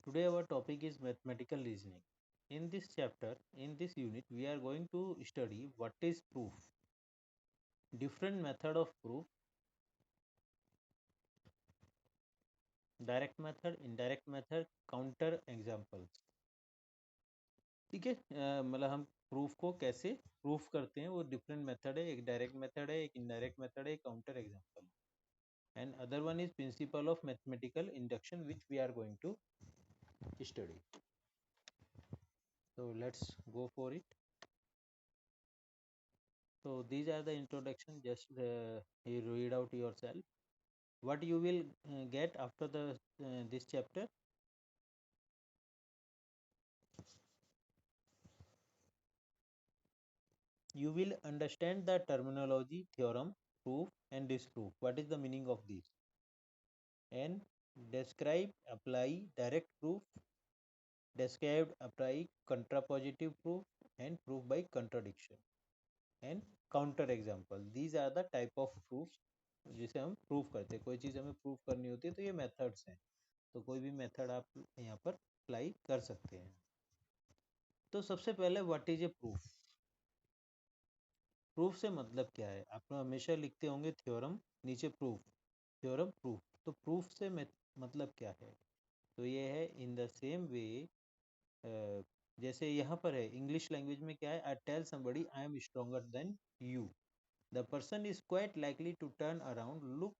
Today our topic is mathematical reasoning. In this chapter, in this unit, we are going to study what is proof, different method of proof, direct method, indirect method, counter examples. ठीक है, मतलब हम proof को कैसे proof करते हैं, वो different method है, एक डायरेक्ट मेथड है, एक इनडायरेक्ट मेथड है, एक counter example, and other one is principle of mathematical induction which we are going to study. So let's go for it. So these are the introduction. Just you read out yourself. What you will get after the this chapter? You will understand the terminology, theorem, proof, and disproof. What is the meaning of these? And describe, apply direct proof, describe, apply contrapositive proof, and proof by contradiction. And counter example. These are the type of proofs जिसे हम proof करते हैं. कोई चीज़ हमें proof करनी होती है तो ये मेथड्स हैं. तो कोई भी मेथड आप यहाँ पर अप्लाई कर सकते हैं. तो सबसे पहले what is a proof. Proof से मतलब क्या है, आप हमेशा लिखते होंगे थ्योरम, नीचे प्रूफ, थ्योरम प्रूफ. तो प्रूफ से मतलब क्या है, तो ये है इन द सेम वे. जैसे यहाँ पर है इंग्लिश लैंग्वेज में क्या है, I tell somebody I am stronger than you, the person is quite likely to turn around, look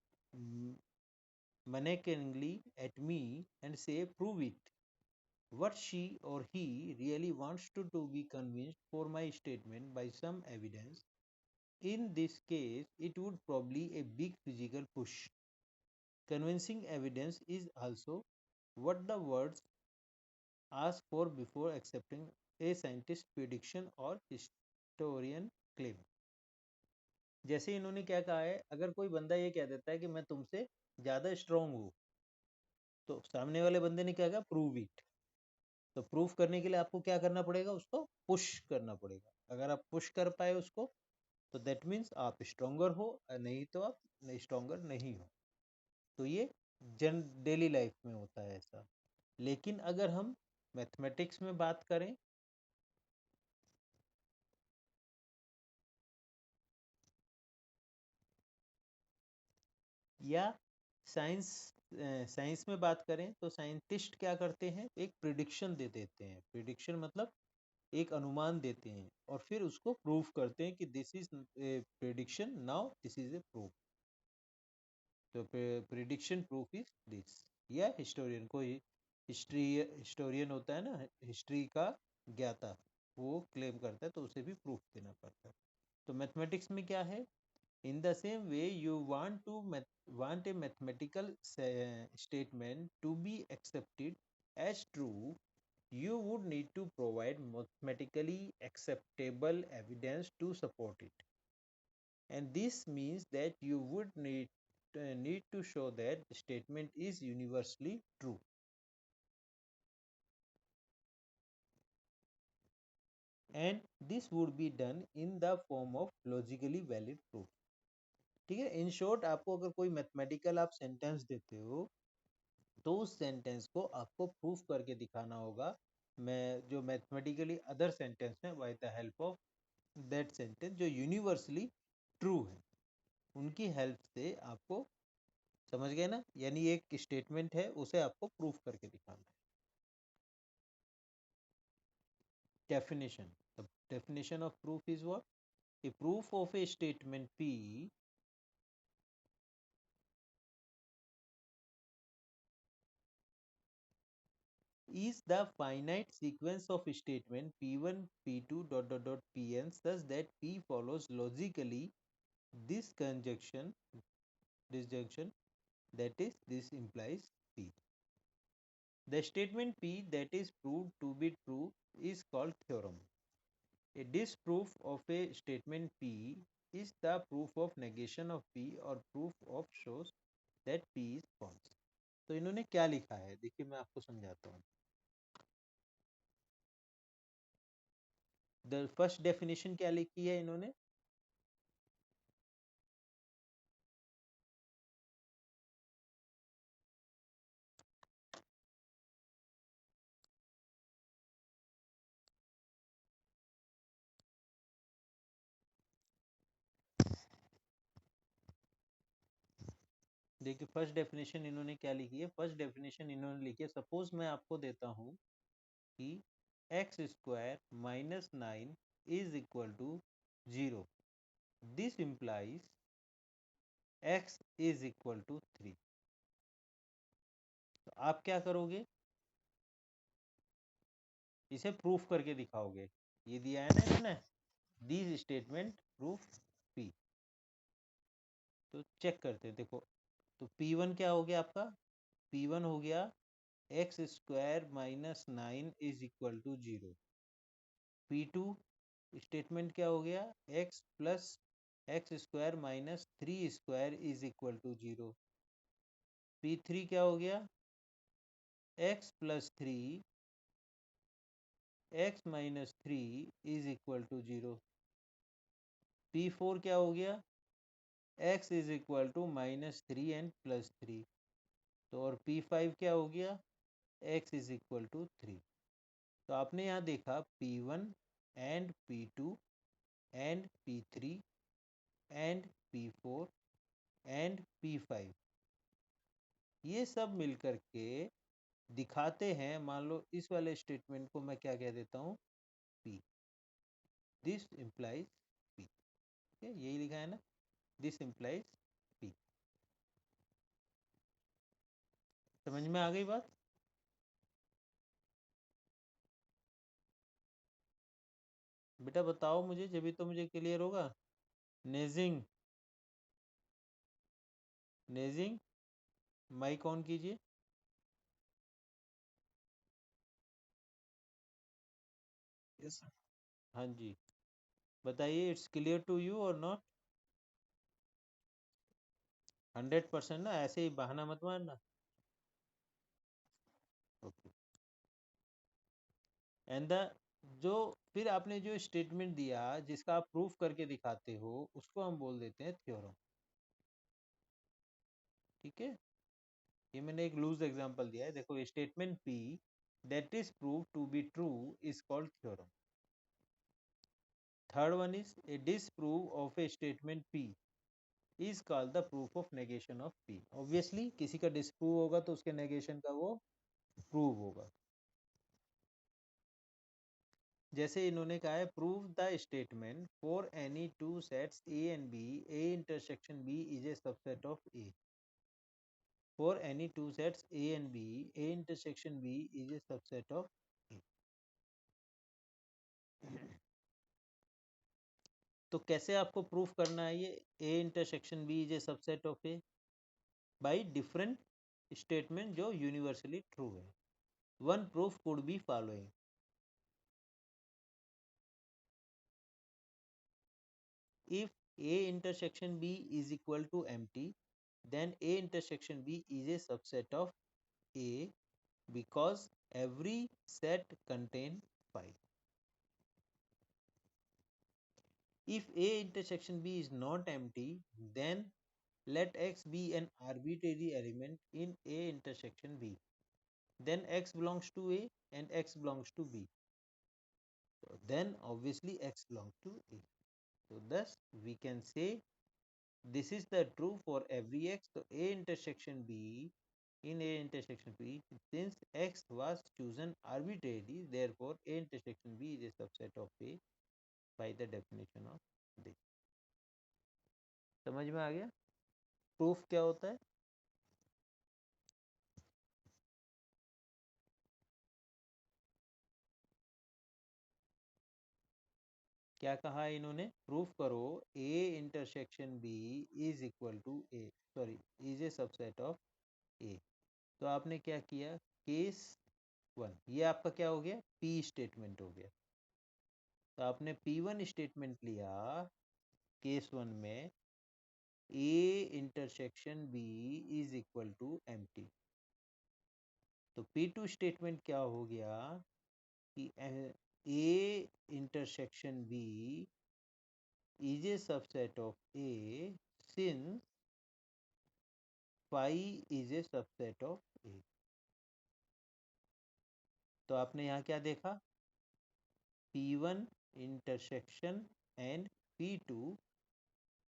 menacingly at me and say prove it. What she or he really wants to be convinced for my statement by some evidence. In this case, it would probably a big physical push. Convincing evidence is also what the words ask for before accepting a scientist prediction or historian claim. जैसे इन्होंने क्या कहा है, अगर कोई बंदा ये कह देता है कि मैं तुमसे ज़्यादा स्ट्रांग हूँ, तो सामने वाले बंदे ने क्या कहा, प्रूव इट. तो प्रूफ करने के लिए आपको क्या करना पड़ेगा, उसको पुश करना पड़ेगा. अगर आप पुश कर पाए उसको, तो दैट मीन्स आप स्ट्रोंगर हो, नहीं तो आप स्ट्रोंगर नहीं हो. तो ये जन डेली लाइफ में होता है ऐसा. लेकिन अगर हम मैथमेटिक्स में बात करें, या साइंस साइंस में बात करें, तो साइंटिस्ट क्या करते हैं, एक प्रिडिक्शन दे देते हैं. प्रिडिक्शन मतलब एक अनुमान देते हैं और फिर उसको प्रूफ करते हैं कि this is prediction, now this is a proof. तो प्रिडिक्शन प्रूफ इज दिस. या हिस्टोरियन, कोई हिस्ट्री हिस्टोरियन होता है ना, हिस्ट्री का ज्ञाता, वो क्लेम करता है तो उसे भी प्रूफ देना पड़ता है. तो मैथमेटिक्स में क्या है, in the same way you want a mathematical statement to be accepted as true, you would need to provide mathematically acceptable evidence to support it. And this means that you would need to show that the statement is universally true. And this would be done in the form of logically valid proof. ठीक है, in short आपको अगर कोई mathematical आप sentence देते हो, तो उस सेंटेंस को आपको प्रूफ करके दिखाना होगा. मैं जो मैथमेटिकली अदर सेंटेंस है, bye the help of that sentence जो यूनिवर्सली ट्रू है, उनकी हेल्प से आपको, समझ गए ना, यानी एक स्टेटमेंट है उसे आपको प्रूफ करके दिखाना है. Definition. The definition of proof is what, A proof of a statement P is the finite sequence of statement p1 p2 pn such that p follows logically this conjunction, disjunction, that is this implies p. The statement p that is proved to be true is called theorem. A disproof of a statement p is the proof of negation of p or proof of shows that p is false. तो इन्होंने क्या लिखा है, देखिए मैं आपको समझाता हूँ. द फर्स्ट डेफिनेशन क्या लिखी है इन्होंने, देखिए फर्स्ट डेफिनेशन इन्होंने क्या लिखी है, फर्स्ट डेफिनेशन इन्होंने लिखी है, सपोज मैं आपको देता हूँ कि x square minus 9 is equal to 0, this implies x is equal to 3। तो आप क्या करोगे, इसे प्रूफ करके दिखाओगे। ये दिया है ना इन्होंने, दीज स्टेटमेंट प्रूफ पी। तो चेक करते हैं, देखो तो P1 क्या हो गया आपका, P1 हो गया x square minus 9 is equal to 0। P2 statement क्या हो गया, x plus x square minus 3 square is equal to 0। P3 क्या हो गया, x plus 3 x minus 3 is equal to 0। P4 क्या हो गया, x is equal to minus 3 and plus 3। तो और P5 क्या हो गया, एक्स इज इक्वल टू 3। तो आपने यहाँ देखा P1 and P2 and P3 and P4 and P5, ये सब मिलकर के दिखाते हैं, मान लो इस वाले स्टेटमेंट को मैं क्या कह देता हूँ, P, दिस इम्प्लाइज P। यही लिखा है ना, दिस इम्प्लाइज P। समझ में आ गई बात। बेटा बताओ मुझे, जब भी तो मुझे क्लियर होगा। नेजिंग, नेजिंग माइक ऑन कीजिए। Yes sir. हाँ जी, बताइए, इट्स क्लियर टू यू और नॉट। 100% ना, ऐसे ही बहाना मत मारना। ओके, एंड द, जो फिर आपने जो स्टेटमेंट दिया जिसका आप प्रूफ करके दिखाते हो, उसको हम बोल देते हैं थ्योरम। ठीक है, ये मैंने एक लूज एग्जांपल दिया है, देखो statement P that is prove to be true is called theorem. Third one is a disprove of a statement P is called the proof of negation of P. Obviously किसी का disprove होगा तो उसके negation का वो prove होगा। जैसे इन्होंने कहा है, prove the statement for any two sets A and B, A intersection B is a subset of A. For any two sets A and B, A intersection B is a subset of A. तो कैसे आपको proof करना है ये A intersection B is a subset of A, by different statement जो universally true है। One proof could be following, if A intersection B is equal to empty, then A intersection B is a subset of A because every set contain 5. If A intersection B is not empty, then let X be an arbitrary element in A intersection B. Then X belongs to A and X belongs to B. So then obviously X belongs to A. So thus we can say this is the true for every X. So A intersection B, in A intersection B, since X was chosen arbitrarily, therefore A intersection B is a subset of A by the definition of this. समझ में आ गया proof क्या होता है। क्या कहा है इन्होंने, प्रूफ करो A intersection B is equal to A, sorry is a subset of A। तो आपने क्या किया, केस वन, ये आपका क्या हो गया, P स्टेटमेंट हो गया। तो आपने P1 स्टेटमेंट लिया केस वन में, A intersection B is equal to empty. तो P2 स्टेटमेंट क्या हो गया कि A intersection B is a subset of A since phi is a subset of A। तो आपने यहाँ क्या देखा, P1 intersection and P2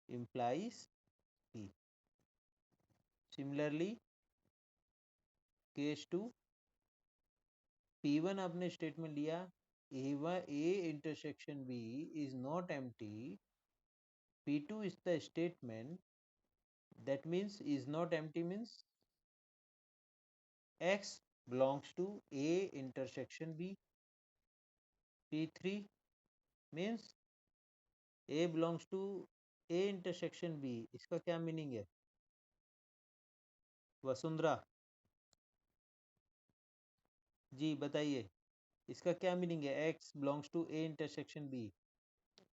implies P। Similarly case 2 P1 आपने स्टेटमेंट लिया A intersection B is not empty. P2 is the statement that means is not empty means X belongs to A intersection B. P3 means A belongs to A intersection B. इसका क्या meaning है वसुंधरा जी बताइए इसका क्या meaning है X belongs to A intersection B.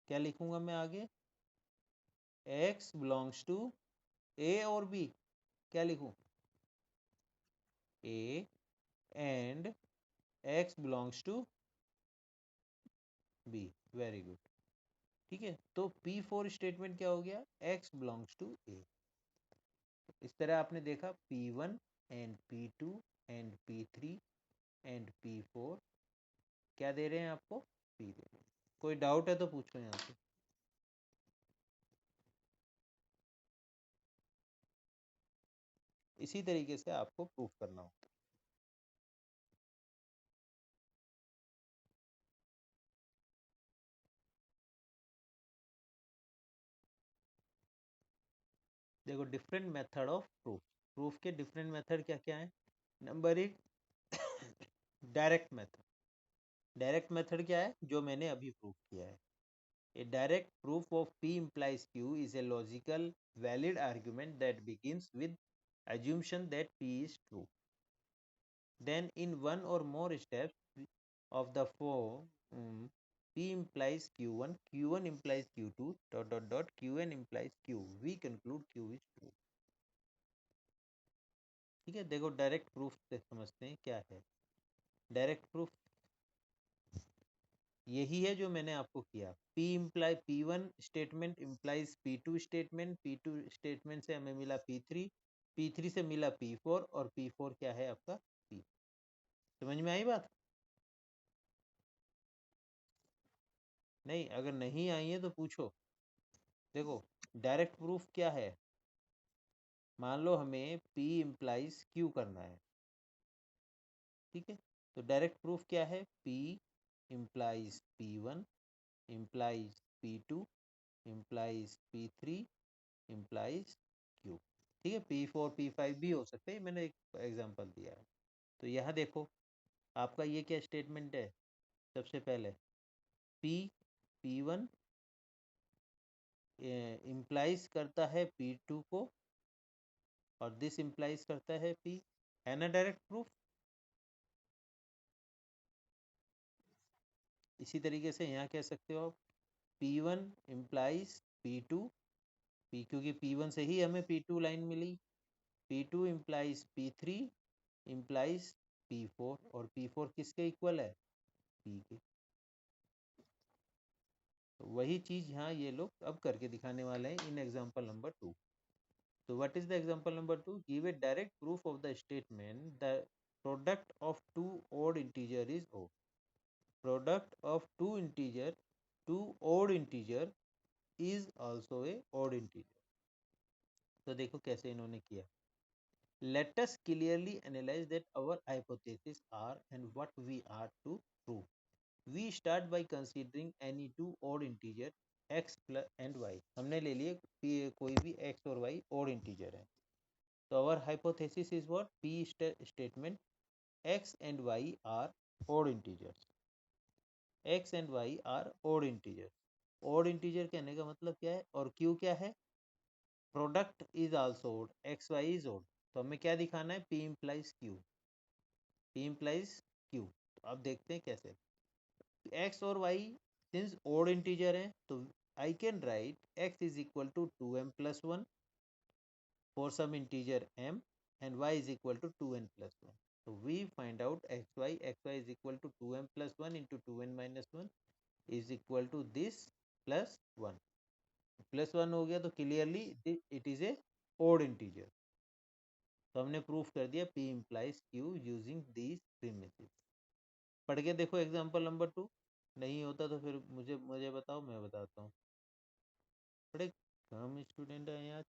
क्या लिखूंगा मैं आगे X belongs to A और B क्या लिखूं A and X belongs to B. Very good ठीक है तो P4 स्टेटमेंट क्या हो गया X belongs to A. इस तरह आपने देखा P1 and P2 and P3 and P4 क्या दे रहे हैं आपको P दे रहे हैं कोई डाउट है तो पूछो यहाँ से इसी तरीके से आपको प्रूफ करना होगा देखो different method of proof proof के डिफरेंट मेथड क्या क्या है नंबर एक डायरेक्ट मेथड क्या है जो मैंने अभी प्रूफ किया है A direct proof of P implies Q is a logical, valid argument that begins with assumption that P is true. Then, in one or more steps of the form, P implies Q1, Q1 implies Q2, Qn implies Q. We conclude Q is true. ठीक है देखो direct proof से समझते हैं क्या है direct proof यही है जो मैंने आपको किया P1 statement implies P2 statement P2 statement से हमें मिला P3 से मिला P4 और P4 क्या है आपका P समझ में आई बात नहीं अगर नहीं आई है तो पूछो देखो डायरेक्ट प्रूफ क्या है मान लो हमें P इम्प्लाइज Q करना है ठीक है तो डायरेक्ट प्रूफ क्या है P implies P1 implies P2 implies P3 implies Q ठीक है P4 P5 भी हो सकते हैं मैंने एक एग्जांपल दिया है तो यहाँ देखो आपका ये क्या स्टेटमेंट है सबसे पहले P1 इम्प्लाइज करता है P2 को और दिस इम्प्लाइज करता है P है ना डायरेक्ट प्रूफ इसी तरीके से यहाँ कह सकते हो आप P1 इम्प्लाइज P2 क्योंकि P1 से ही हमें P2 लाइन मिली P2 implies P3 implies P4 और P4 किसके इक्वल है P के तो वही चीज यहाँ ये लोग अब करके दिखाने वाले हैं इन एग्जाम्पल नंबर 2 तो what is the example number 2 give a direct proof of the statement the product of two odd integer is O product of two odd integer is also a odd integer तो देखो कैसे इन्होंने किया let us clearly analyze that our hypotheses are and what we are to prove we start by considering any two odd integer x plus and y हमने ले लिए कोई भी x और y odd integer है तो our hypothesis is what p statement x and y are odd integers x and y are odd integers odd integer कहने का मतलब क्या है और q क्या है product is also odd x Y is odd तो हमें क्या दिखाना है P implies Q P implies Q तो अब देखते हैं कैसे x और y सिंस ओड इंटीजर हैं तो I can write x is equal to 2m plus 1 for some integer m and y is equal to 2n plus 1 so we find out xy is equal to 2m plus 1 into 2n minus 1 is equal to this plus 1 plus 1 हो गया तो clearly it is a odd integer तो हमने proof कर दिया P implies Q using these premises पढ़ के देखो एग्जांपल नंबर 2 नहीं होता तो फिर मुझे बताओ मैं बताता हूँ बड़े कम स्टूडेंट हैं आज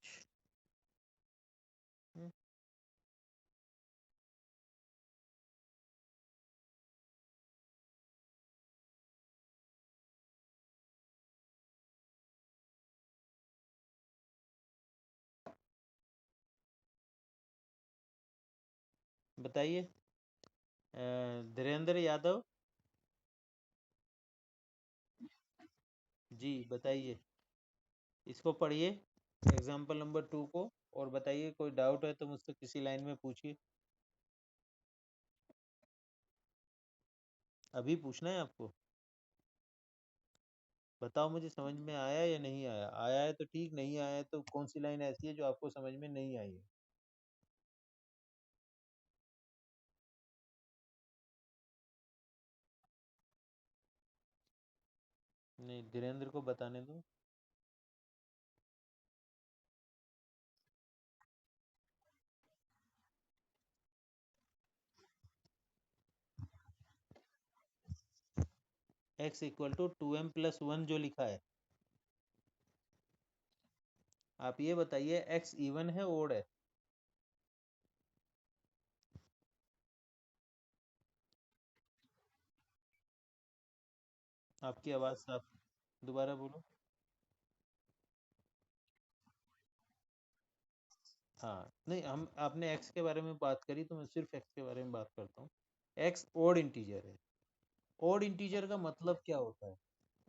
बताइए। धीरेन्द्र यादव जी, बताइए। इसको पढ़िए, एग्जाम्पल नंबर 2 को, और बताइए। कोई डाउट है तो मुझसे किसी लाइन में पूछिए। अभी पूछना है आपको? बताओ मुझे, समझ में आया या नहीं आया? आया है तो ठीक, नहीं आया है तो कौन सी लाइन ऐसी है जो आपको समझ में नहीं आई है? नहीं, धीरेन्द्र को बताने दो। x इक्वल टू 2m+1 जो लिखा है, आप ये बताइए x इवन है ओड है? आपकी आवाज़ साफ, दोबारा बोलो। हाँ, नहीं, हम आपने x के बारे में बात करी तो मैं सिर्फ x के बारे में बात करता हूँ। x ओड इंटीजर है। ओड इंटीजर का मतलब क्या होता है?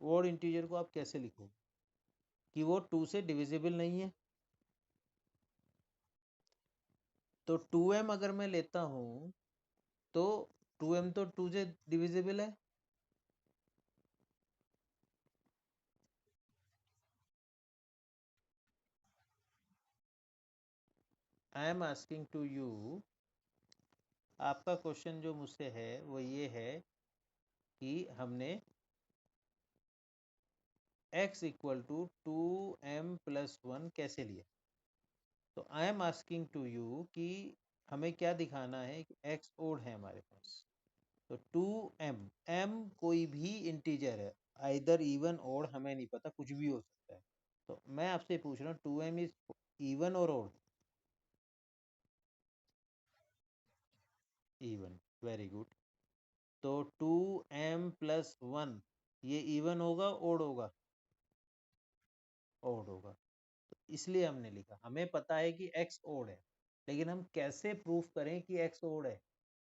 ओड इंटीजर को आप कैसे लिखोगे? कि वो 2 से डिविजिबल नहीं है। तो 2m अगर मैं लेता हूँ तो 2m तो 2 से डिविजिबल है। I am asking to you, आपका क्वेश्चन जो मुझसे है वो ये है कि हमने x इक्वल टू 2m+1 कैसे लिया। तो I am asking to you कि हमें क्या दिखाना है कि x ओड है हमारे पास। तो 2m, m कोई भी इंटीजर है, आइदर इवन ओड, हमें नहीं पता, कुछ भी हो सकता है। तो मैं आपसे पूछ रहा हूँ 2m इज इवन और ओड? Even, very good. तो 2m+1 ये इवन होगा ओड होगा? ओड होगा। इसलिए हमने लिखा, हमें पता है कि x ओड है, लेकिन हम कैसे प्रूफ करें कि x ओड है?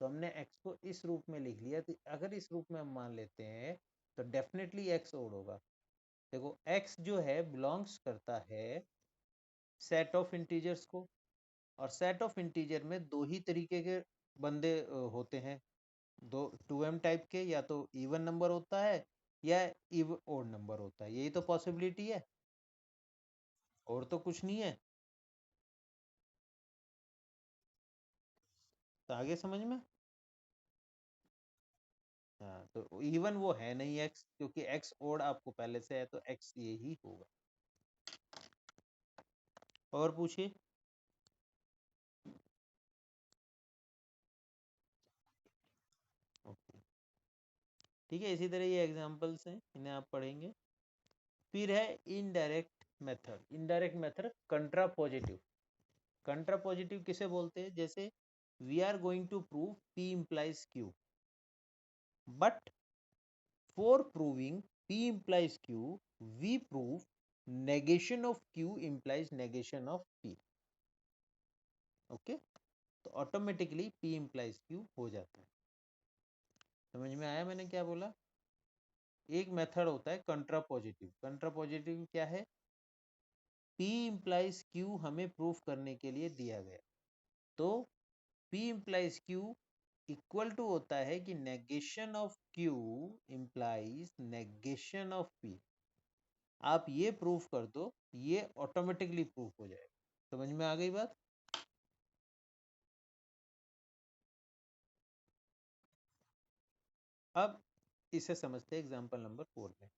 तो हमने x को इस रूप में लिख लिया। तो अगर इस रूप में हम मान लेते हैं तो डेफिनेटली x ओड होगा। देखो, x जो है बिलोंग्स करता है सेट ऑफ इंटीजर्स को, और सेट ऑफ इंटीजर में दो ही तरीके के बंदे होते हैं। दो 2m टाइप के, या तो इवन नंबर होता है या इव ओड नंबर होता है, यही तो पॉसिबिलिटी है, और तो कुछ नहीं है। तो आगे समझ में? हाँ, तो इवन वो है नहीं x, क्योंकि x ओड आपको पहले से है, तो x ये ही होगा। और पूछिए। ओके, ठीक है, इसी तरह ये एग्जांपल्स हैं, इन्हें आप पढ़ेंगे। फिर है indirect method. Indirect method contrapositive. Contrapositive किसे बोलते हैं? जैसे we are going to prove p implies q, but for proving p implies q we prove negation of q implies negation of p। Okay, तो automatically p implies q हो जाता है। समझ में आया मैंने क्या बोला? एक मेथड होता है कंट्रा पॉजिटिव। कंट्रा पॉजिटिव क्या है? p implies q हमें प्रूफ करने के लिए दिया गया, तो p implies q equal to होता है कि negation of q implies negation of p। आप ये प्रूफ कर दो, ये ऑटोमेटिकली प्रूफ हो जाएगा। समझ में आ गई बात? अब इसे समझते हैं एग्जांपल नंबर 4 में।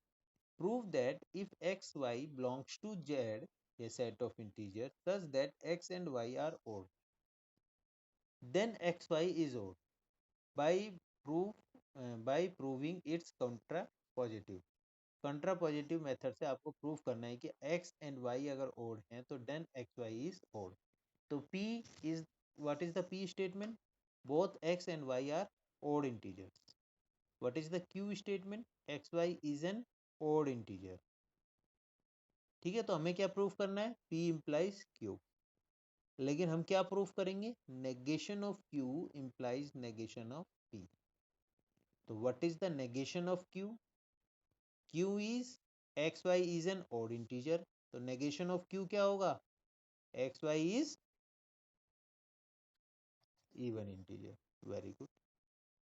Prove that if x y belongs to z, a set of integers, such that x and y are odd, then xy is odd by proof by proving its contra positive। Contrapositive method से आपको proof करना है कि x and y अगर odd हैं तो then xy is odd. तो p इज, what is the p statement? Both x and y are odd integers. What is the q statement? xy is an odd integer. ठीक है, तो हमें क्या प्रूफ करना है? p implies q। लेकिन हम क्या प्रूफ करेंगे, negation of Q implies negation of P. तो what is the negation of Q, Q is X Y is an odd integer, तो नेगेशन ऑफ क्यू क्या होगा, X Y is even integer. Very good.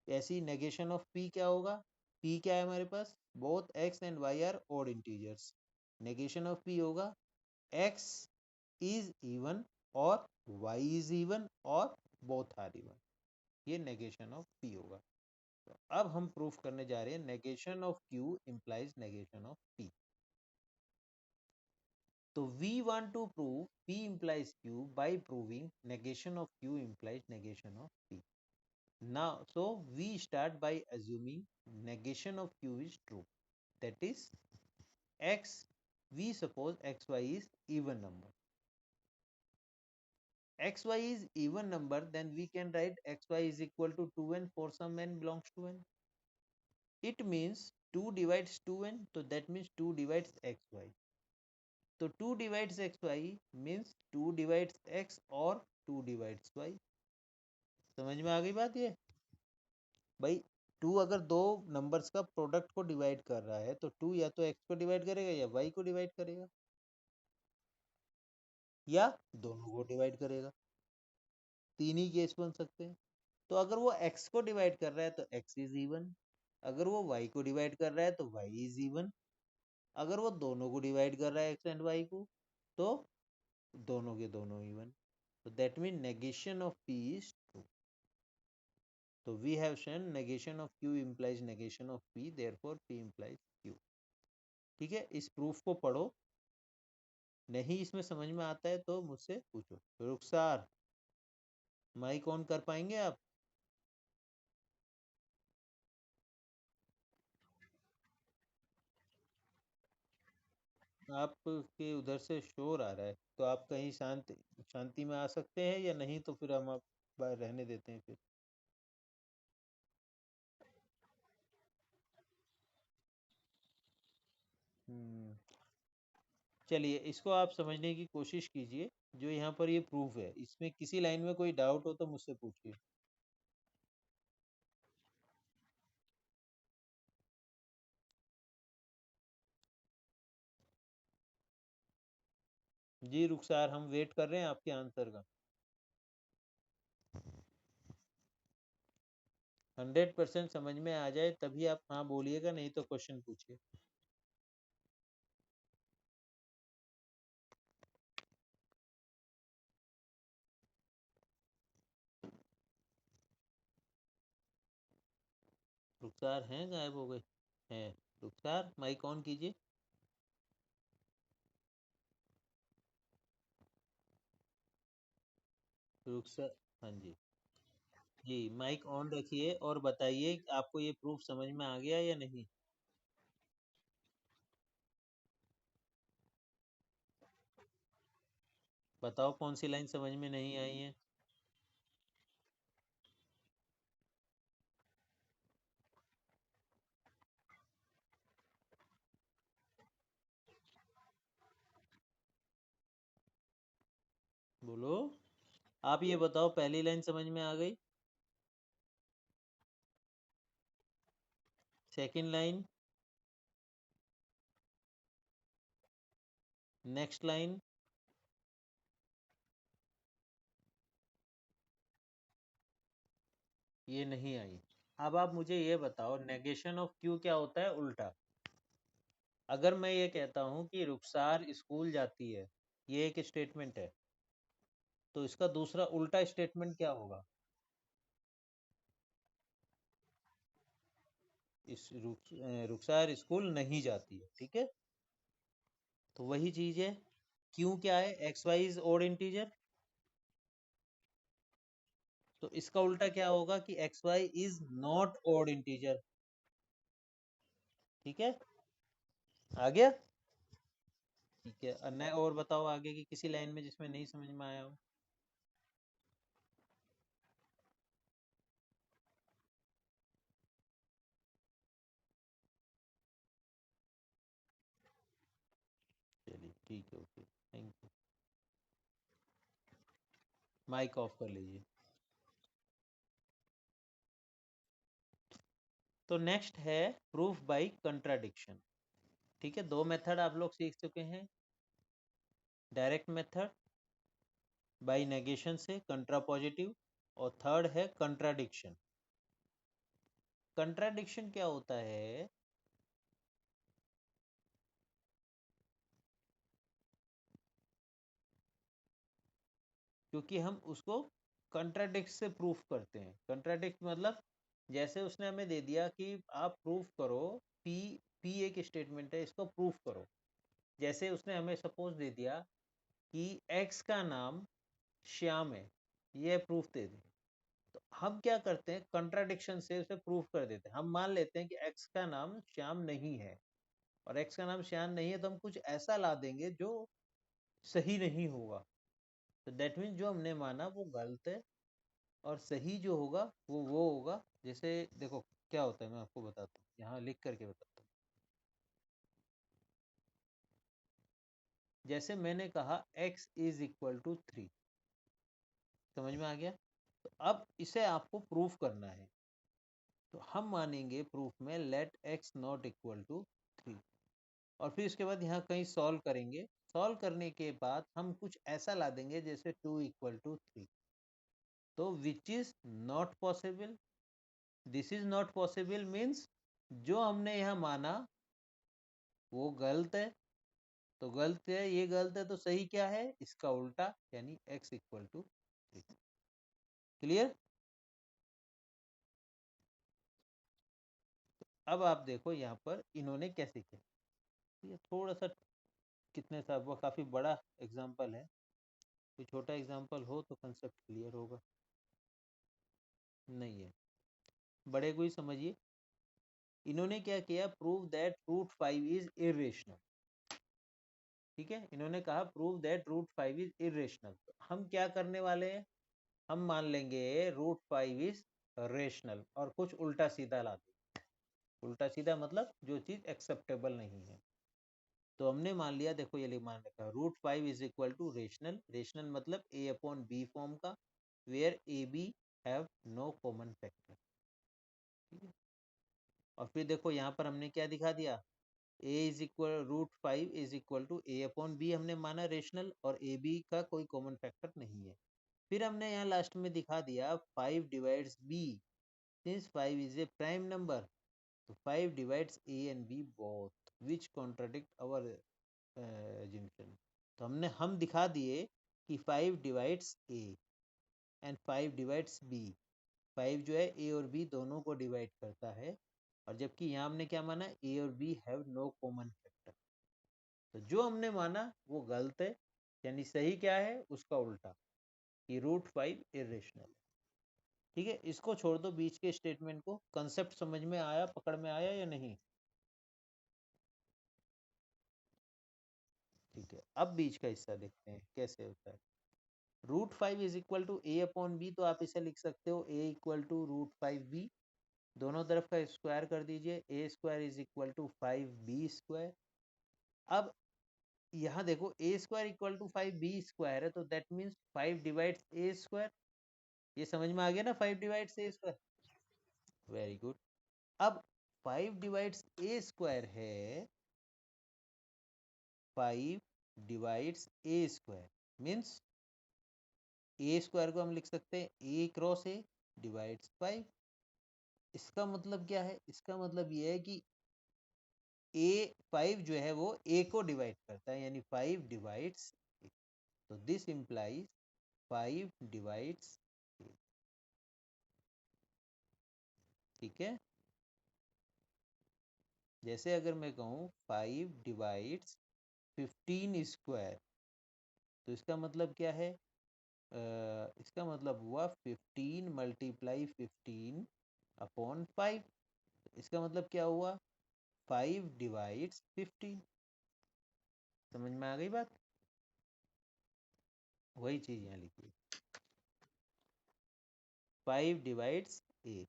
ऐसे ही negation of P क्या होगा, P क्या है हमारे पास, both X and Y are odd integers, negation of P होगा एक्स इज इवन और वाई इज इवन और बोथ आर इवन, ये नेगेशन ऑफ पी होगा। तो अब हम प्रूफ करने जा रहे हैं negation of Q implies negation of P. तो we want to prove p implies q by proving negation of q implies negation of p. Now so we start by assuming negation of q is true, that is x, we suppose xy is even number, xy is even number, then we can write xy is equal to 2n for some n belongs to n. It means 2 divides 2n, so that means 2 divides xy. तो 2 divides xy means 2 divides x और 2 divides y। समझ में आ गई बात ये भाई, 2 अगर दो नंबर्स का प्रोडक्ट को डिवाइड कर रहा है तो 2 या तो x को डिवाइड करेगा या y को डिवाइड करेगा या दोनों को डिवाइड करेगा, तीन ही केस बन सकते हैं। तो अगर वो x को डिवाइड कर रहा है तो x इज इवन, अगर वो y को डिवाइड कर रहा है तो y इज इवन, अगर वो दोनों को डिवाइड कर रहा है x एंड y को तो दोनों के दोनों इवन। तो that mean negation of p is true. तो we have shown negation of q implies negation of p, therefore p implies q। ठीक है, इस प्रूफ को पढ़ो, नहीं इसमें समझ में आता है तो मुझसे पूछो। रुखसार माइक ऑन कर पाएंगे आप, आपके उधर से शोर आ रहा है, तो आप कहीं शांति में आ सकते हैं या नहीं, तो फिर हम आप रहने देते हैं फिर। हम्म, चलिए इसको आप समझने की कोशिश कीजिए। जो यहाँ पर ये प्रूफ है, इसमें किसी लाइन में कोई डाउट हो तो मुझसे पूछिए। जी रुखसार, हम वेट कर रहे हैं आपके आंसर का। 100% समझ में आ जाए तभी आप हाँ बोलिएगा, नहीं तो क्वेश्चन पूछिए। रुखसार हैं, गायब हो गए हैं। रुखसार माइक ऑन कीजिए। रुखसार, हाँ जी। जी माइक ऑन रखिए और बताइए कि आपको ये प्रूफ समझ में आ गया या नहीं। बताओ कौन सी लाइन समझ में नहीं आई है। बोलो, आप ये बताओ पहली लाइन समझ में आ गई, सेकंड लाइन, नेक्स्ट लाइन, ये नहीं आई। अब आप मुझे ये बताओ नेगेशन ऑफ क्यू क्या होता है, उल्टा। अगर मैं ये कहता हूँ कि रुखसार स्कूल जाती है, ये एक स्टेटमेंट है, तो इसका दूसरा उल्टा स्टेटमेंट क्या होगा, रुखसार स्कूल नहीं जाती है, ठीक है। तो वही चीज है, क्यों क्या है, x Y is odd integer, तो इसका उल्टा क्या होगा कि x Y is not odd integer. ठीक है, आ गया। ठीक है, और बताओ आगे की किसी लाइन में जिसमें नहीं समझ में आया हो। चलिए ठीक है, okay, thank you. Mic off कर लीजिए। तो नेक्स्ट है प्रूफ बाय कंट्राडिक्शन। ठीक है, दो मेथड आप लोग सीख चुके हैं, डायरेक्ट मेथड बाय नेगेशन से कंट्रापॉजिटिव, और थर्ड है कंट्राडिक्शन। कंट्राडिक्शन क्या होता है? क्योंकि हम उसको कंट्राडिक्ट से प्रूफ करते हैं। कंट्राडिक्ट मतलब जैसे उसने हमें दे दिया कि आप प्रूफ करो, पी पी एक स्टेटमेंट है, इसको प्रूफ करो। जैसे उसने हमें सपोज दे दिया कि एक्स का नाम श्याम है, ये प्रूफ दे दे। तो हम क्या करते हैं, कंट्राडिक्शन से उसे प्रूफ कर देते हैं। हम मान लेते हैं कि एक्स का नाम श्याम नहीं है, और एक्स का नाम श्याम नहीं है तो हम कुछ ऐसा ला देंगे जो सही नहीं होगा। तो दैट मीन्स जो हमने माना वो गलत है, और सही जो होगा वो होगा। जैसे देखो क्या होता है, मैं आपको बताता हूँ, यहाँ लिख करके बताता हूँ। जैसे मैंने कहा x इज इक्वल टू 3, समझ में आ गया? तो अब इसे आपको प्रूफ करना है। तो हम मानेंगे प्रूफ में let x not equal to 3, और फिर उसके बाद यहाँ कहीं सॉल्व करेंगे। सॉल्व करने के बाद हम कुछ ऐसा ला देंगे जैसे 2 इक्वल टू 3। तो which is not possible, this is not possible means जो हमने यहाँ माना वो गलत है। तो गलत है, ये गलत है, तो सही क्या है, इसका उल्टा, यानी x इक्वल टू 3। क्लियर? अब आप देखो यहाँ पर इन्होंने कैसे किया। ये थोड़ा सा कितने सा वो काफी बड़ा एग्जाम्पल है, कोई छोटा एग्जाम्पल हो तो कंसेप्ट क्लियर होगा। नहीं है, बड़े को ही समझिए। इन्होंने क्या किया, prove that root 5 is irrational. ठीक है, इन्होंने कहा prove that root 5 is irrational. हम क्या करने वाले हैं, हम मान लेंगे रूट 5 इज रेशनल, और कुछ उल्टा सीधा ला देंगे। उल्टा सीधा मतलब जो चीज एक्सेप्टेबल नहीं है। तो हमने मान लिया, देखो ये मान रखा root 5 is equal to rational. Rational मतलब ए अपॉन बी फॉर्म का, where a b have no common factor. ठीक है, और फिर देखो यहाँ पर हमने क्या दिखा दिया, a is equal root 5 is equal to A upon b हमने माना रेशनल, और ए बी का कोई कॉमन फैक्टर नहीं है। फिर हमने यहाँ लास्ट में दिखा दिया 5 divides b, since 5 is a prime number, तो 5 divides a and b both, which contradict our assumption। तो हम दिखा दिए कि 5 divides a and 5 divides b। 5 जो है a और b दोनों को डिवाइड करता है, और जबकि यहाँ हमने क्या माना, a और b have no common factor. तो जो हमने माना वो गलत है, यानी सही क्या है, उसका उल्टा, कि रूट 5 इरेशनल है। ठीक है, इसको छोड़ दो बीच के स्टेटमेंट को। कंसेप्ट समझ में आया, पकड़ में आया या नहीं? ठीक है, अब बीच का हिस्सा देखते हैं कैसे होता है। Root 5 is equal to A upon B, तो आप इसे लिख सकते हो A equal to root 5 B. दोनों तरफ का स्क्वायर कर दीजिए, A square is equal to 5 B square. अब यहाँ देखो A square equal to 5 B square है, तो that means 5 divides A square. ये समझ में आ गया ना, 5 divides A square. Very good. अब 5 डिवाइड्स ए स्क्वायर है, 5 divides A square means A square को हम लिख सकते हैं ए क्रॉस ए डिवाइड्स 5। इसका मतलब क्या है, इसका मतलब ये है कि ए 5 जो है वो ए को डिवाइड करता है, यानी 5 डिवाइड्स ए। तो दिस इंप्लाइज 5 डिवाइड्स ए। ठीक है, जैसे अगर मैं कहूँ 5 डिवाइड्स 15 स्क्वायर, तो इसका मतलब क्या है, इसका मतलब हुआ 15 मल्टीप्लाई 15 अपॉन 5। इसका मतलब क्या हुआ, 5 डिवाइड्स 15। समझ में आ गई बात? वही चीज यहाँ लिखिए, 5 डिवाइड्स ए,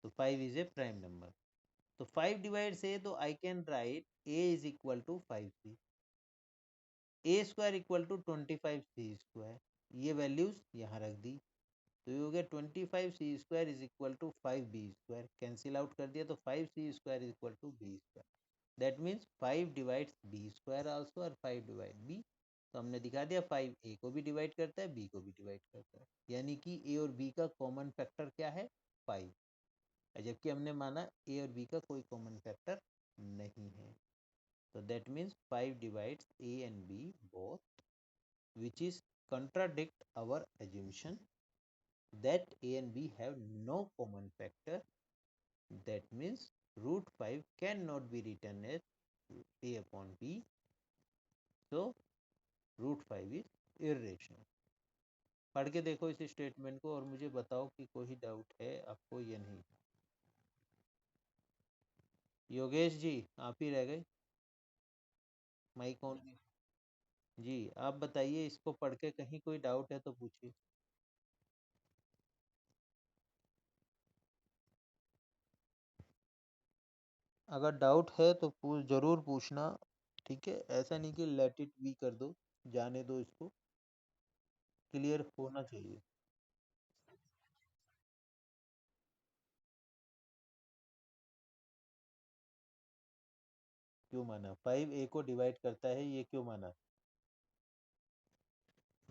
तो 5 इज ए प्राइम नंबर। तो 5 डिवाइड्स ए, तो I can write a is equal to 5 c, a square equal to 25 c square. ये वैल्यूज यहाँ रख दी, तो ये हो गया 25c² is equal to 5b², cancel out कर दिया तो 5c² is equal to b²। That means 5 divides b² also और 5 डिवाइड b। तो हमने दिखा दिया 5 a को भी डिवाइड करता है, b को भी डिवाइड करता है, यानी कि a और b का कॉमन फैक्टर क्या है 5, जबकि हमने माना a और b का कोई कॉमन फैक्टर नहीं है। तो that means 5 divides a and b both, which is contradict our assumption that a and b have no common factor. That means root 5 cannot be written as a upon b, so root 5 is irrational। पढ़ के देखो इस statement को और मुझे बताओ कि कोई डाउट है आपको या नहीं। योगेश जी आप ही रह गए, माइक ऑन। जी आप बताइए, इसको पढ़ के कहीं कोई डाउट है तो पूछिए। अगर डाउट है तो जरूर पूछना, ठीक है, ऐसा नहीं कि लेट इट बी कर दो, जाने दो इसको, क्लियर होना चाहिए। क्यों माना 5 a को डिवाइड करता है, ये क्यों माना?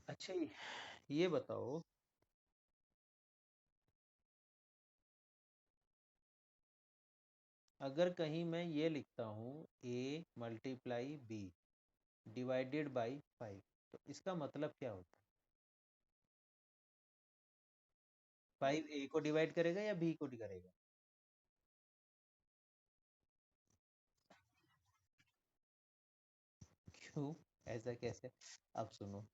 अच्छा ये बताओ, अगर कहीं मैं ये लिखता हूँ a multiply b divided by 5, तो इसका मतलब क्या होता है? 5 a को डिवाइड करेगा या b को करेगा? क्यों, ऐसा कैसे? अब सुनो,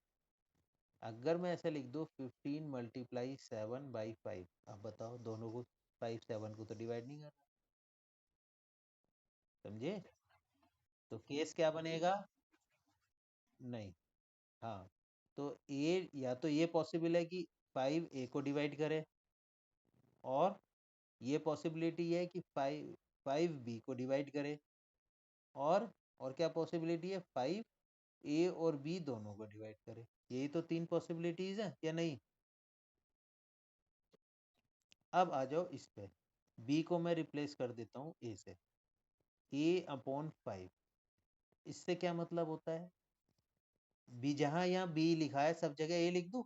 अगर मैं ऐसा लिख दूँ 15 मल्टीप्लाई 7/5, अब बताओ दोनों को, 5 7 को तो डिवाइड नहीं कर रहा, समझे? तो केस क्या बनेगा? नहीं, हाँ, तो ए या तो ये पॉसिबल है कि 5 a को डिवाइड करे, और ये पॉसिबिलिटी है कि 5 b को डिवाइड करे, और क्या पॉसिबिलिटी है 5 a और b दोनों को डिवाइड करे। यही तो तीन पॉसिबिलिटीज है या नहीं? अब आ जाओ इस पे, b को मैं रिप्लेस कर देता हूँ a से, a/5, इससे क्या मतलब होता है? बी, जहां यहाँ बी लिखा है सब जगह ए लिख दूं?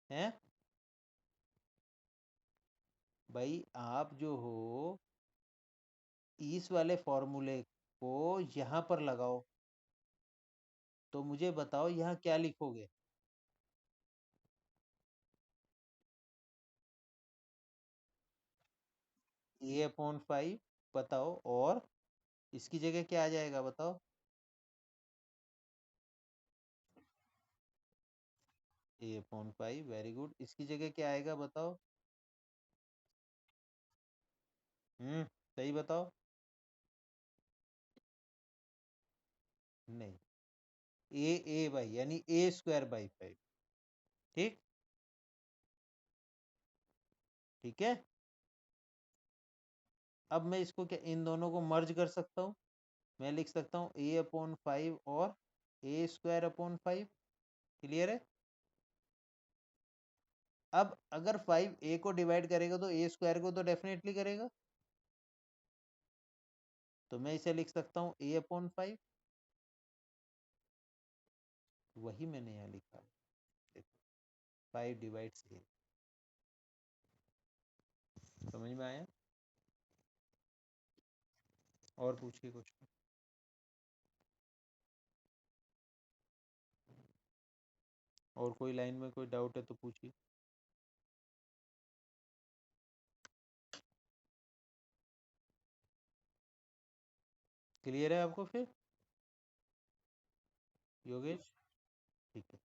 हैं भाई, आप जो हो इस वाले फॉर्मूले को यहाँ पर लगाओ, तो मुझे बताओ यहाँ क्या लिखोगे? a/5 बताओ, और इसकी जगह क्या आ जाएगा बताओ? a/5, वेरी गुड, इसकी जगह क्या आएगा बताओ? सही बताओ। नहीं, a बाई यानी a²/5, ठीक, ठीक है। अब मैं इसको क्या इन दोनों को मर्ज कर सकता हूँ? मैं लिख सकता हूँ a/5 और a²/5, क्लियर है? अब अगर 5 a को डिवाइड करेगा तो a² को तो डेफिनेटली करेगा, तो मैं इसे लिख सकता हूँ a/5, वही मैंने यहाँ लिखा है, देखो 5 डिवाइड्स a। समझ में आया? और पूछिए कुछ, और कोई लाइन में कोई डाउट है तो पूछिए। क्लियर है आपको फिर योगेश? ठीक है,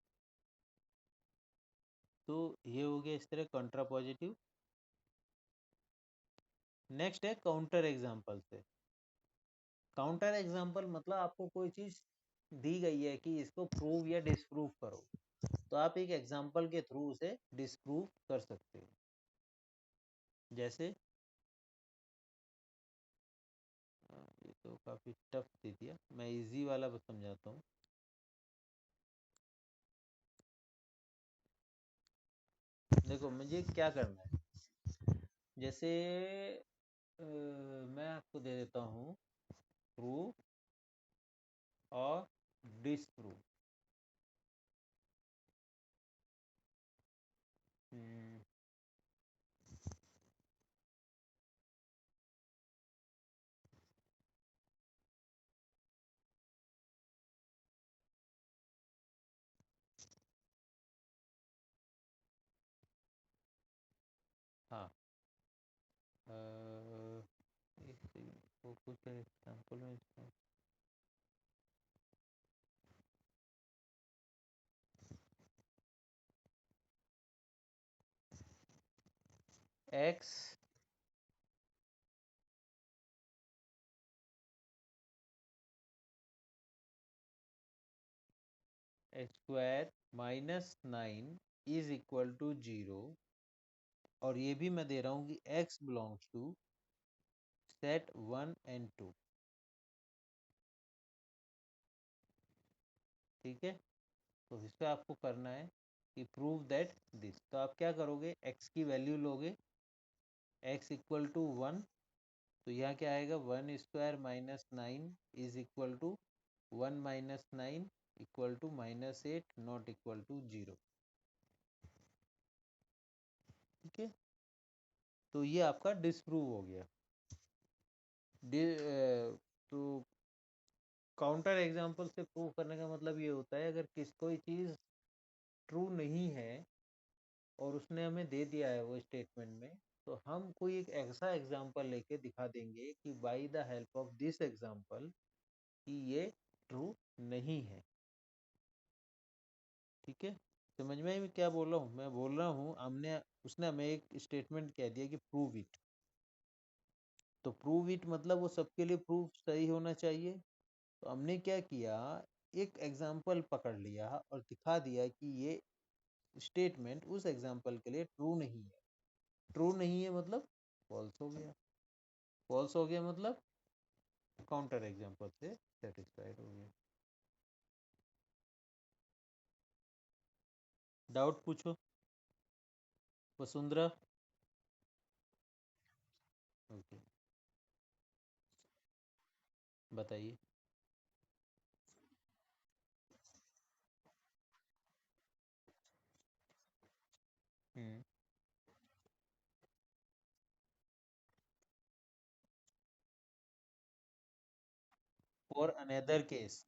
तो ये हो गया इस तरह कंट्रा पॉजिटिव। नेक्स्ट है काउंटर एग्जाम्पल से। काउंटर एग्जाम्पल मतलब आपको कोई चीज दी गई है कि इसको प्रूव या डिसप्रूव करो, तो आप एक एग्जाम्पल के थ्रू उसे डिसप्रूव कर सकते हो। जैसे तो काफ़ी टफ दे दिया, मैं इजी वाला बस समझाता हूँ। देखो मुझे क्या करना है, जैसे मैं आपको दे देता हूँ प्रूव और डिसप्रूव। हम्म, हाँ एक सेकंड, वो कुछ एग्जाम्पल में x square -9 is equal to 0, और ये भी मैं दे रहा हूँ कि x belongs to set 1 and 2। ठीक है, तो इस पे आपको करना है कि प्रूव दैट दिस। तो आप क्या करोगे, x की वैल्यू लोगे, x इक्वल टू 1, तो यहाँ क्या आएगा, 1 square -9 is equal to 1 - 9 equal to -8 not equal to 0। ठीक है, तो ये आपका डिसप्रूव हो गया। तो काउंटर एग्जांपल से प्रूव करने का मतलब ये होता है, अगर कोई चीज़ ट्रू नहीं है और उसने हमें दे दिया है वो स्टेटमेंट में, तो हम कोई एक ऐसा एग्जांपल लेके दिखा देंगे कि bye the help of this example कि ये ट्रू नहीं है। ठीक है, समझ में आई मैं क्या बोल रहा हूँ? मैं बोल रहा हूँ हमने, उसने हमें एक स्टेटमेंट कह दिया कि प्रूव इट, तो प्रूव इट मतलब वो सबके लिए प्रूफ सही होना चाहिए। तो हमने क्या किया, एक एग्जाम्पल पकड़ लिया और दिखा दिया कि ये स्टेटमेंट उस एग्जाम्पल के लिए ट्रू नहीं है। ट्रू नहीं है मतलब फॉल्स हो गया, फॉल्स हो गया मतलब काउंटर एग्जाम्पल से सेटिस्फाइड हो गया। डाउट पूछो वसुंधरा। ओके, बताइए। Hmm, for another case,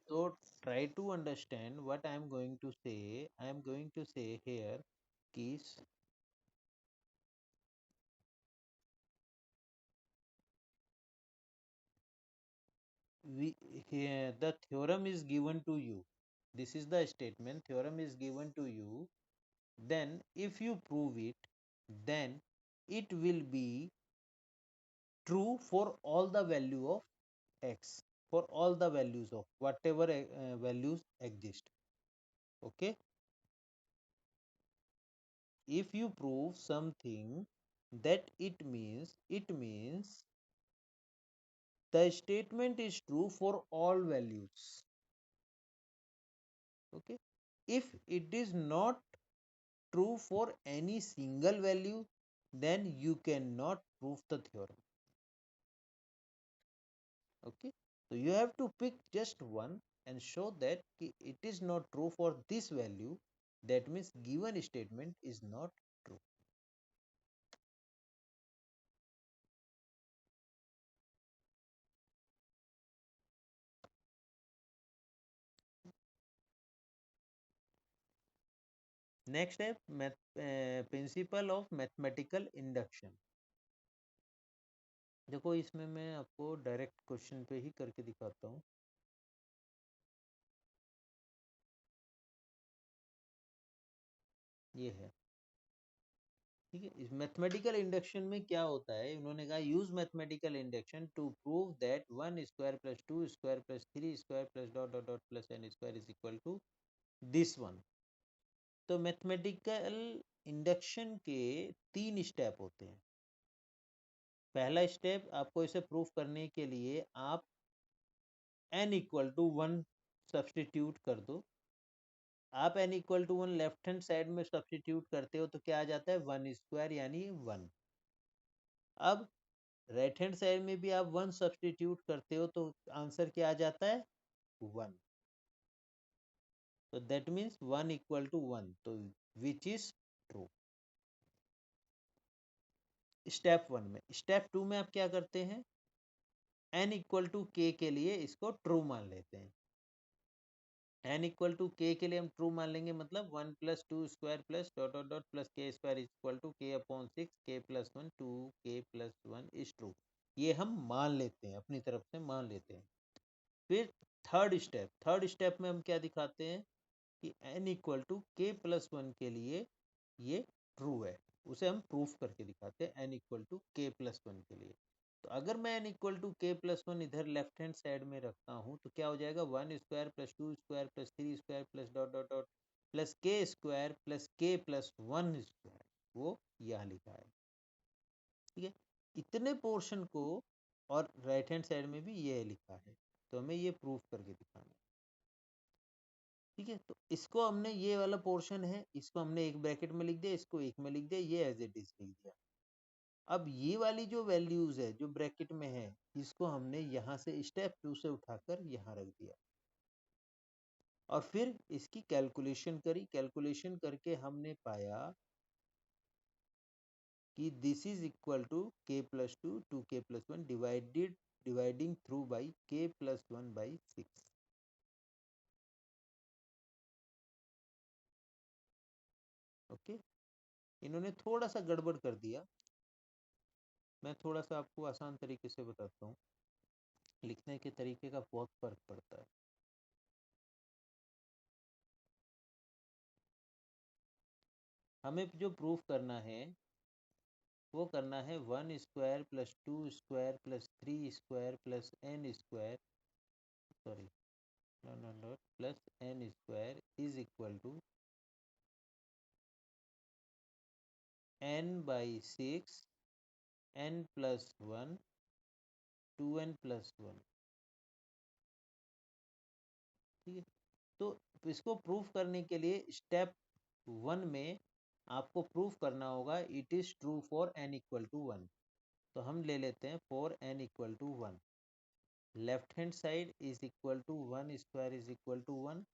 so try to understand what I am going to say. I am going to say here keys, we here the theorem is given to you. This is the statement, theorem is given to you. Then if you prove it, then it will be true for all the value of x, for all the values of whatever values exist. Okay, if you prove something, that it means the statement is true for all values. Okay, if it is not true for any single value, then you cannot prove the theorem. Okay, so you have to pick just one and show that it is not true for this value. That means given statement is not true. Next step, principle of mathematical induction. देखो इसमें मैं आपको direct question पे ही करके दिखाता हूँ। ये है, ठीक है। इस मैथमेटिकल इंडक्शन में क्या होता है, उन्होंने कहा use mathematical induction to prove that 1 square + 2 square + 3 square + dot dot dot plus n square is equal to this one. तो मैथमेटिकल इंडक्शन के 3 स्टेप होते हैं। पहला स्टेप, आपको इसे प्रूफ करने के लिए आप n इक्वल टू 1 सब्सटीट्यूट कर दो। आप n equal to 1 left hand side में सब्सटीट्यूट करते हो तो क्या आ जाता है, 1 स्क्वायर यानी 1। अब राइट हैंड साइड में भी आप 1 सब्सटीट्यूट करते हो तो आंसर क्या आ जाता है, 1। तो दैट मीन्स 1 इक्वल टू 1, तो विच इज ट्रू। स्टेप 1 में। स्टेप 2 में आप क्या करते हैं, n इक्वल टू k के लिए इसको ट्रू मान लेते हैं। n इक्वल टू k के लिए हम ट्रू मान लेंगे, मतलब 1 plus 2 square plus dot dot dot plus k square equal to k upon 6 k plus 1 2 k plus 1 is true. ये हम मान लेते हैं, अपनी तरफ से मान लेते हैं। फिर थर्ड स्टेप में हम क्या दिखाते हैं कि n equal to k plus 1 के लिए ये ट्रू है, उसे हम प्रूफ करके दिखाते हैं n equal to k plus 1 के लिए। तो अगर मैं n equal to k plus 1 इधर लेफ्ट हैंड साइड में रखता हूँ तो क्या हो जाएगा, 1 square plus 2 square plus 3 square plus dot dot dot plus k square plus k plus 1 square, वो यहाँ लिखा है। ठीक है, इतने पोर्शन को, और राइट हैंड साइड में भी ये लिखा है, तो हमें ये प्रूफ करके दिखाना है। ठीक है, तो इसको हमने, ये वाला पोर्शन है, इसको हमने एक ब्रैकेट में लिख दिया, इसको एक में लिख दिया, ये एज इट इज लिख दिया। अब ये वाली जो वैल्यूज है जो ब्रैकेट में है, इसको हमने यहाँ से स्टेप 2 से उठाकर यहाँ रख दिया, और फिर इसकी कैलकुलेशन करी। कैलकुलेशन करके हमने पाया कि this is equal to k plus 2 2k plus 1 dividing through by k plus 1 by 6। Okay, इन्होंने थोड़ा सा गड़बड़ कर दिया, मैं थोड़ा सा आपको आसान तरीके से बताता हूँ। लिखने के तरीके का बहुत फर्क पड़ता है। हमें जो प्रूफ करना है वो करना है 1 square plus 2 square plus 3 square plus n square, sorry no plus n square is equal to n by 6 n plus 1 2n plus 1। ठीक है, तो इसको प्रूफ करने के लिए स्टेप 1 में आपको प्रूफ करना होगा it is true for n equal to 1। तो हम ले लेते हैं for n equal to 1, left hand side is equal to 1 square is equal to 1,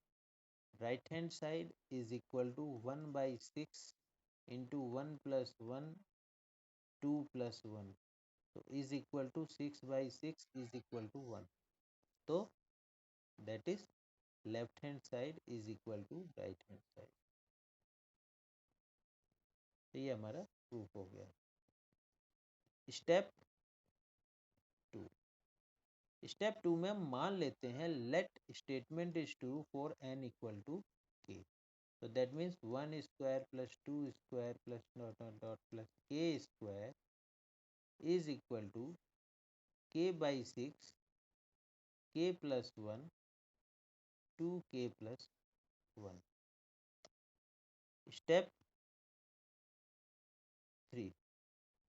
right hand side is equal to 1 by 6 into 1 plus 1 2 plus 1, तो is equal to 6 by 6 is equal to 1। तो that is left hand side is equal to right hand side. तो ये हमारा proof हो गया। Step 2। Step 2 में हम मान लेते हैं let statement is true for n equal to k। तो that means 1 square plus 2 square plus dot dot dot plus k square is equal to k by 6 k plus 1 2k plus 1। Step 3,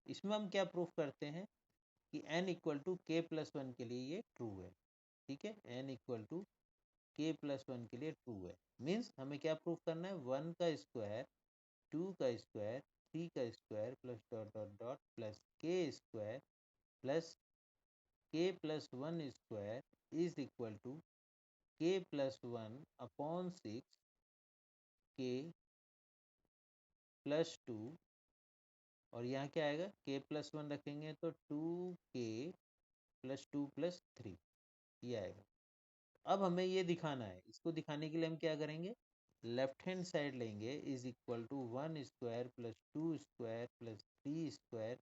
इसमें हम क्या proof करते हैं कि n equal to k plus 1 के लिए ये ट्रू है। ठीक है, n equal to k plus 1 के लिए ट्रू है, मीन्स हमें क्या प्रूफ करना है, 1 का स्क्वायर 2 का स्क्वायर 3 का square plus dot dot dot plus k square plus k plus 1 square is equal to k plus 1 upon 6 k plus 2, और यहाँ क्या आएगा, k प्लस 1 रखेंगे तो 2k प्लस 2 प्लस 3, ये आएगा। अब हमें ये दिखाना है, इसको दिखाने के लिए हम क्या करेंगे, लेफ्ट हैंड साइड लेंगे is equal to 1 square plus 2 square plus 3 square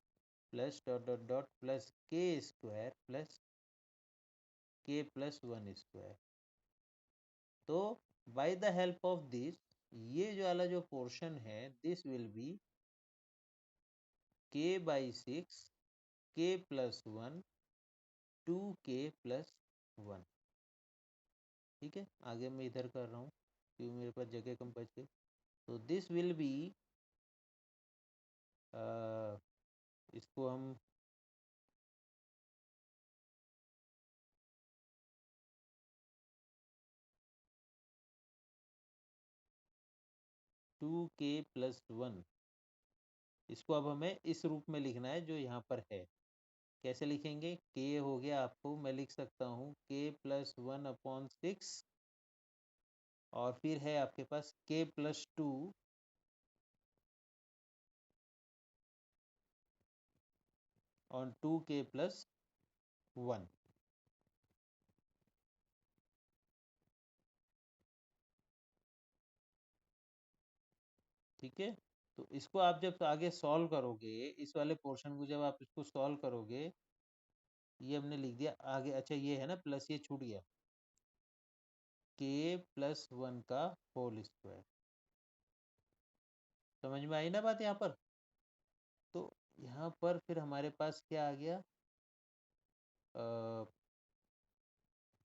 plus dot dot dot plus k square plus k plus 1 square. तो by the help of this, ये जो वाला जो पोर्शन है this will be k by 6 k plus 1 2k plus 1। ठीक है, आगे मैं इधर कर रहा हूँ क्योंकि मेरे पास जगह कम बच गई। तो दिस विल बी, इसको हम 2k+1, इसको अब हमें इस रूप में लिखना है जो यहाँ पर है। कैसे लिखेंगे? k हो गया, आपको मैं लिख सकता हूँ k+1/6, और फिर है आपके पास k+2 on 2k+1। ठीक है, तो इसको आप जब आगे सॉल्व करोगे, इस वाले पोर्शन को जब आप इसको सॉल्व करोगे, ये हमने लिख दिया आगे। अच्छा, ये है ना प्लस, ये छूट गया, k+1 का होल स्क्वायर। समझ में आई ना बात यहाँ पर? तो यहाँ पर फिर हमारे पास क्या आ गया,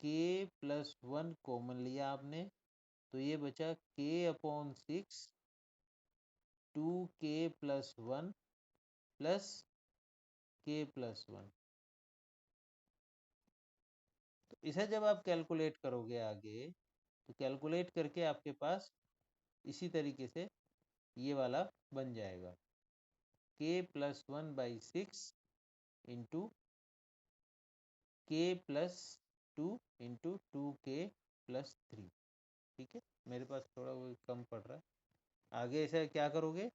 k+1 कॉमन लिया आपने, तो ये बचा k/6 2k+1 प्लस k+1। तो इसे जब आप कैलकुलेट करोगे आगे, तो कैलकुलेट करके आपके पास इसी तरीके से ये वाला बन जाएगा, k+1/6 into k+2 into 2k+3। ठीक है, मेरे पास थोड़ा वो कम पड़ रहा है। आगे ऐसे क्या करोगे,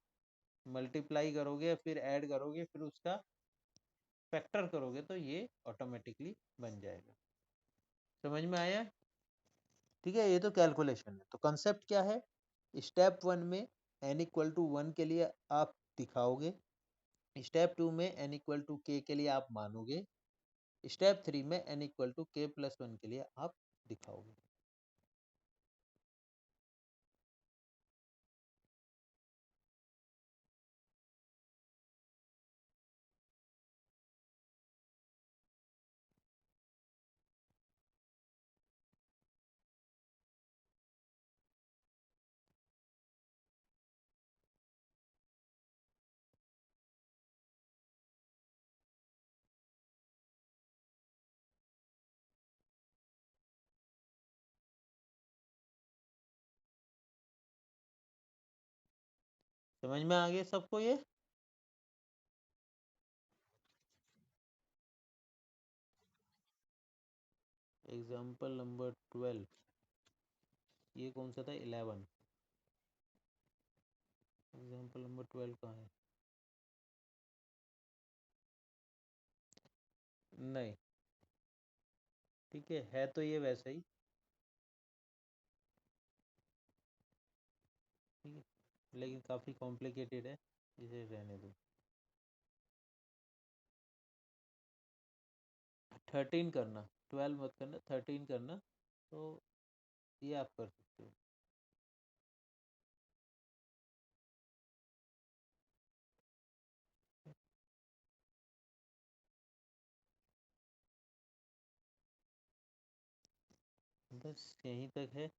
मल्टीप्लाई करोगे, फिर ऐड करोगे, फिर उसका फैक्टर करोगे, तो ये ऑटोमेटिकली बन जाएगा। समझ में आया? ठीक है, ये तो कैलकुलेशन है। तो कंसेप्ट क्या है, स्टेप 1 में n=1 के लिए आप दिखाओगे, स्टेप 2 में n=k के लिए आप मानोगे, स्टेप 3 में n=k+1 के लिए आप दिखाओगे। समझ में आ गया सबको ये? एग्जाम्पल नंबर 12, ये कौन सा था? 11। एग्जाम्पल नंबर 12 कहाँ है? नहीं, ठीक है तो ये वैसा ही। ठीक है, लेकिन काफ़ी कॉम्प्लिकेटेड है, इसे रहने दो। 13 करना, 12 मत करना, 13 करना, तो ये आप कर सकते हो। बस यहीं तक है।